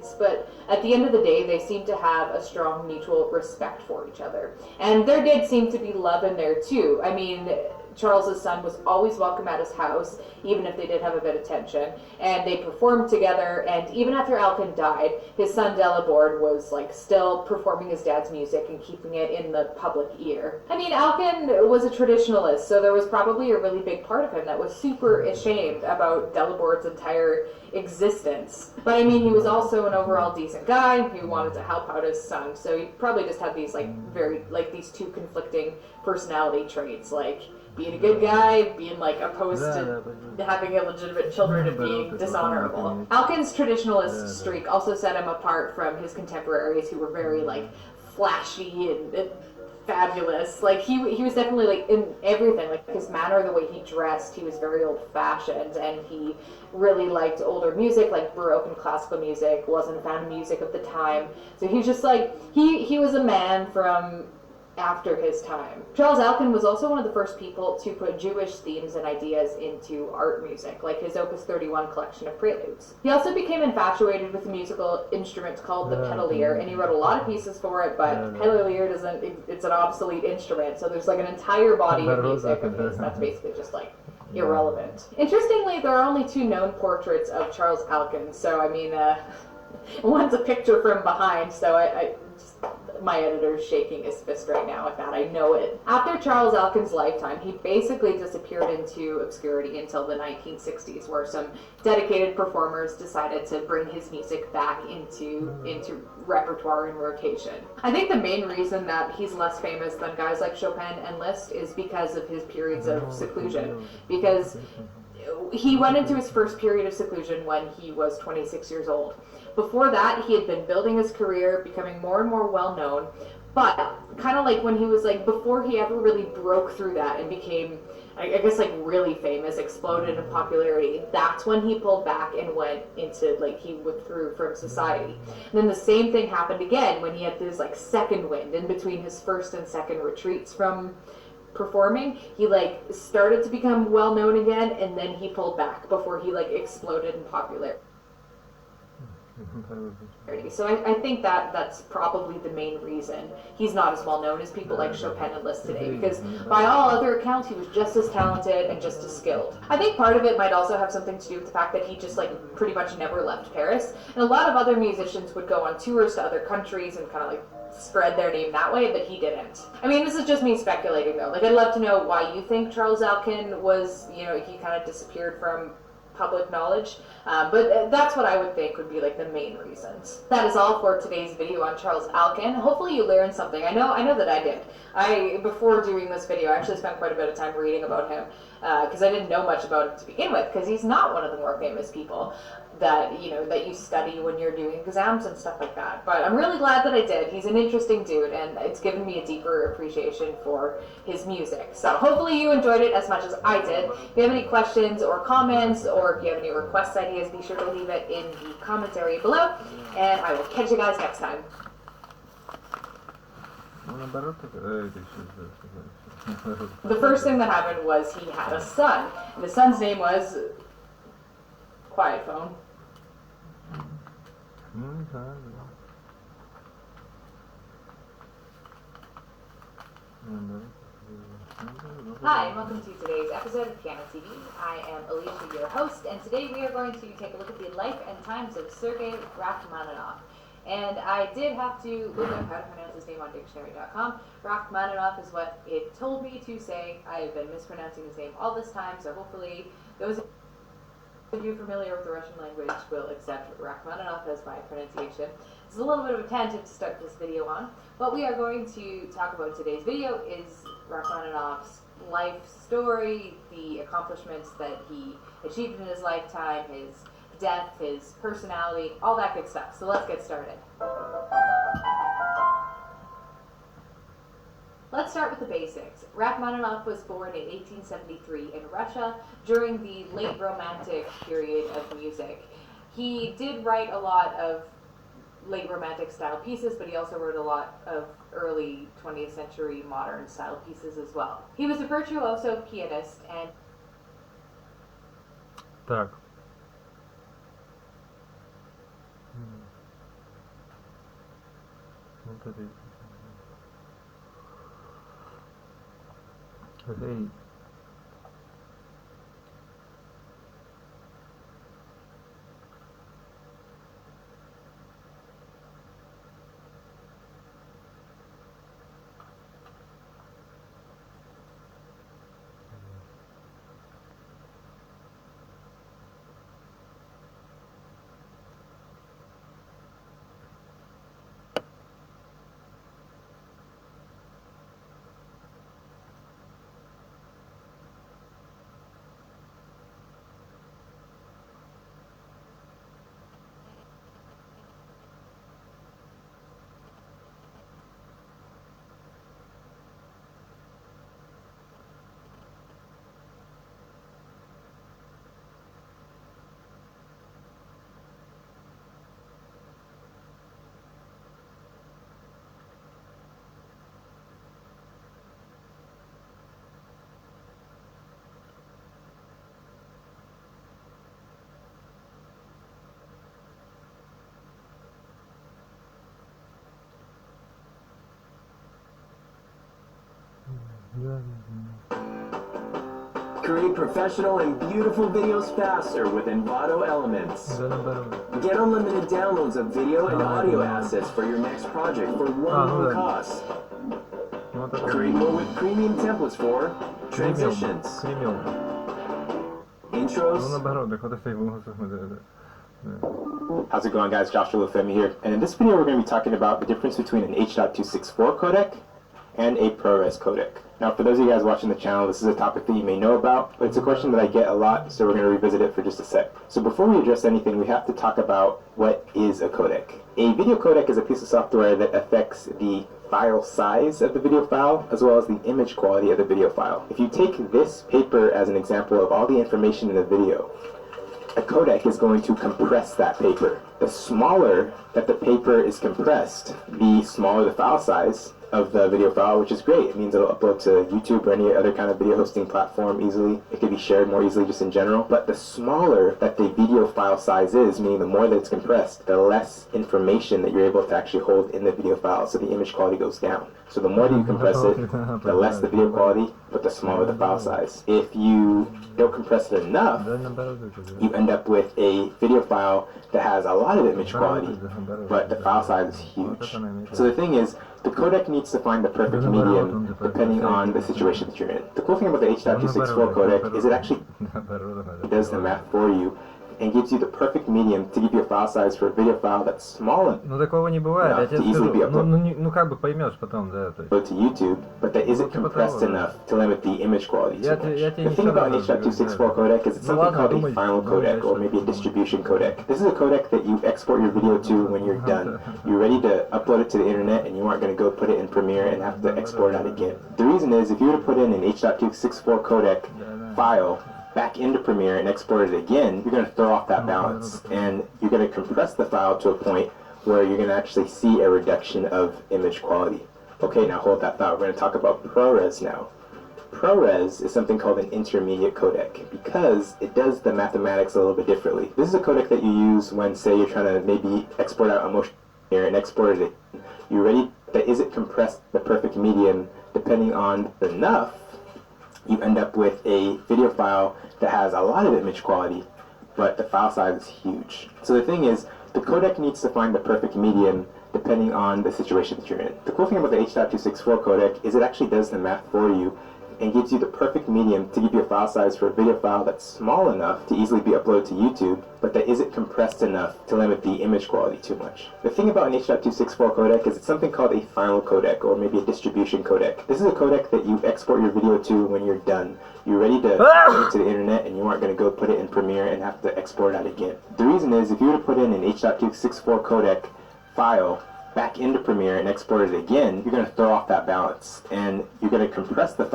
kids, but at the end of the day, they seem to have a strong mutual respect for each other. And there did seem to be love in there too. I mean, Charles's son was always welcome at his house, even if they did have a bit of tension, and they performed together. And even after Alkin died, his son Delaborde was like still performing his dad's music and keeping it in the public ear. I mean, Alkin was a traditionalist, so there was probably a really big part of him that was super ashamed about Delaborde's entire existence. But I mean, he was also an overall decent guy who wanted to help out his son, so he probably just had these these two conflicting personality traits, like being a good guy, being like opposed to having illegitimate children and being dishonorable. Alkin's traditionalist streak also set him apart from his contemporaries who were very like flashy and fabulous. Like he was definitely like in everything, like his manner, the way he dressed, he was very old-fashioned, and he really liked older music like Baroque and classical music, wasn't a fan of music of the time. So he was just like he was a man from after his time. Charles Alkin was also one of the first people to put Jewish themes and ideas into art music, like his Opus 31 collection of preludes. He also became infatuated with a musical instrument called the pedalier, and he wrote a lot of pieces for it, but pedalier it's an obsolete instrument, so there's like an entire body of music of his that's basically just like irrelevant. Interestingly, there are only 2 known portraits of Charles Alkin, so I mean, one's a picture from behind, so my editor's shaking his fist right now with that. I know it. After Charles Alkin's lifetime, he basically disappeared into obscurity until the 1960s, where some dedicated performers decided to bring his music back into repertoire and rotation. I think the main reason that he's less famous than guys like Chopin and Liszt is because of his periods of seclusion, because he went into his first period of seclusion when he was 26 years old. Before that, he had been building his career, becoming more and more well-known, but kind of like when he was like, before he ever really broke through that and became, I guess, like really famous, exploded in popularity, that's when he pulled back and went into, like, he withdrew from society. And then the same thing happened again when he had this like second wind in between his first and second retreats from performing. He like started to become well-known again, and then he pulled back before he like exploded in popularity. So I think that's probably the main reason he's not as well known as people like Chopin and Liszt today, because by all other accounts he was just as talented and just as skilled. I think part of it might also have something to do with the fact that he just like pretty much never left Paris, and a lot of other musicians would go on tours to other countries and kind of like spread their name that way, but he didn't. I mean, this is just me speculating though. Like, I'd love to know why you think Charles Alkin was, you know, he kind of disappeared from public knowledge, but that's what I would think would be like the main reasons. That is all for today's video on Charles Alkin. Hopefully you learned something. I know that I did. Before doing this video, I actually spent quite a bit of time reading about him, because I didn't know much about him to begin with, because he's not one of the more famous people that you study when you're doing exams and stuff like that. But I'm really glad that I did. He's an interesting dude, and it's given me a deeper appreciation for his music. So hopefully you enjoyed it as much as I did. If you have any questions or comments, or if you have any request ideas, be sure to leave it in the comments area below, and I will catch you guys next time. The first thing that happened was he had a son, and his son's name was Quiet Phone. Hi, and welcome to today's episode of Piano TV. I am Alicia, your host, and today we are going to take a look at the life and times of Sergei Rachmaninoff. And I did have to look up how to pronounce his name on dictionary.com. Rachmaninoff is what it told me to say. I have been mispronouncing his name all this time, so hopefully those of you familiar with the Russian language will accept Rachmaninoff as my pronunciation. This is a little bit of a tangent to start this video on. What we are going to talk about in today's video is Rachmaninoff's life story, the accomplishments that he achieved in his lifetime, his death, his personality, all that good stuff. So let's get started. Let's start with the basics. Rachmaninoff was born in 1873 in Russia during the late Romantic period of music. He did write a lot of late Romantic style pieces, but he also wrote a lot of early 20th century modern style pieces as well. He was a virtuoso pianist and... Так. Hey. Create professional and beautiful videos faster with Envato Elements. Get unlimited downloads of video and audio assets for your next project for one low cost. Create more with premium templates for transitions, intros. How's it going, guys? Joshua Lefemi here, and in this video we're going to be talking about the difference between an H.264 codec and a ProRes codec. Now, for those of you guys watching the channel, this is a topic that you may know about, but it's a question that I get a lot, so we're going to revisit it for just a sec. So before we address anything, we have to talk about what is a codec. A video codec is a piece of software that affects the file size of the video file as well as the image quality of the video file. If you take this paper as an example of all the information in the video, a codec is going to compress that paper. The smaller that the paper is compressed, the smaller the file size of the video file, which is great. It means it'll upload to YouTube or any other kind of video hosting platform easily. It can be shared more easily just in general. But the smaller that the video file size is, meaning the more that it's compressed, the less information that you're able to actually hold in the video file, so the image quality goes down. So the more that you compress it, the less the video quality, but the smaller the file size. If you don't compress it enough, you end up with a video file that has a lot of image quality, but the file size is huge. So the thing is, the codec needs to find the perfect medium depending on the situation that you're in. The cool thing about the H.264 codec is it actually does the math for you and gives you the perfect medium to give you a file size for a video file that's small enough to easily be uploaded to YouTube, but that isn't compressed enough to limit the image quality too much. The thing about an H.264 codec is it's something called a final codec, or maybe a distribution codec. This is a codec that you export your video to when you're done. You're ready to upload it to the internet and you aren't going to go put it in Premiere and have to export it out again. The reason is, if you were to put in an H.264 codec file back into Premiere and export it again, you're going to throw off that balance, and you're going to compress the file to a point where you're going to actually see a reduction of image quality. Okay, now hold that thought. We're going to talk about ProRes now. ProRes is something called an intermediate codec because it does the mathematics a little bit differently. This is a codec that you use when, say, you're trying to maybe export out a motion here and export it. You're ready, but is it compressed the perfect medium depending on enough? You end up with a video file that has a lot of image quality, but the file size is huge. So the thing is, the codec needs to find the perfect medium depending on the situation that you're in. The cool thing about the H.264 codec is it actually does the math for you and gives you the perfect medium to give you a file size for a video file that's small enough to easily be uploaded to YouTube, but that isn't compressed enough to limit the image quality too much. The thing about an H.264 codec is it's something called a final codec, or maybe a distribution codec. This is a codec that you export your video to when you're done. You're ready to upload it to the internet and you aren't going to go put it in Premiere and have to export it out again. The reason is, if you were to put in an H.264 codec file back into Premiere and export it again, you're going to throw off that balance, and you're going to compress the file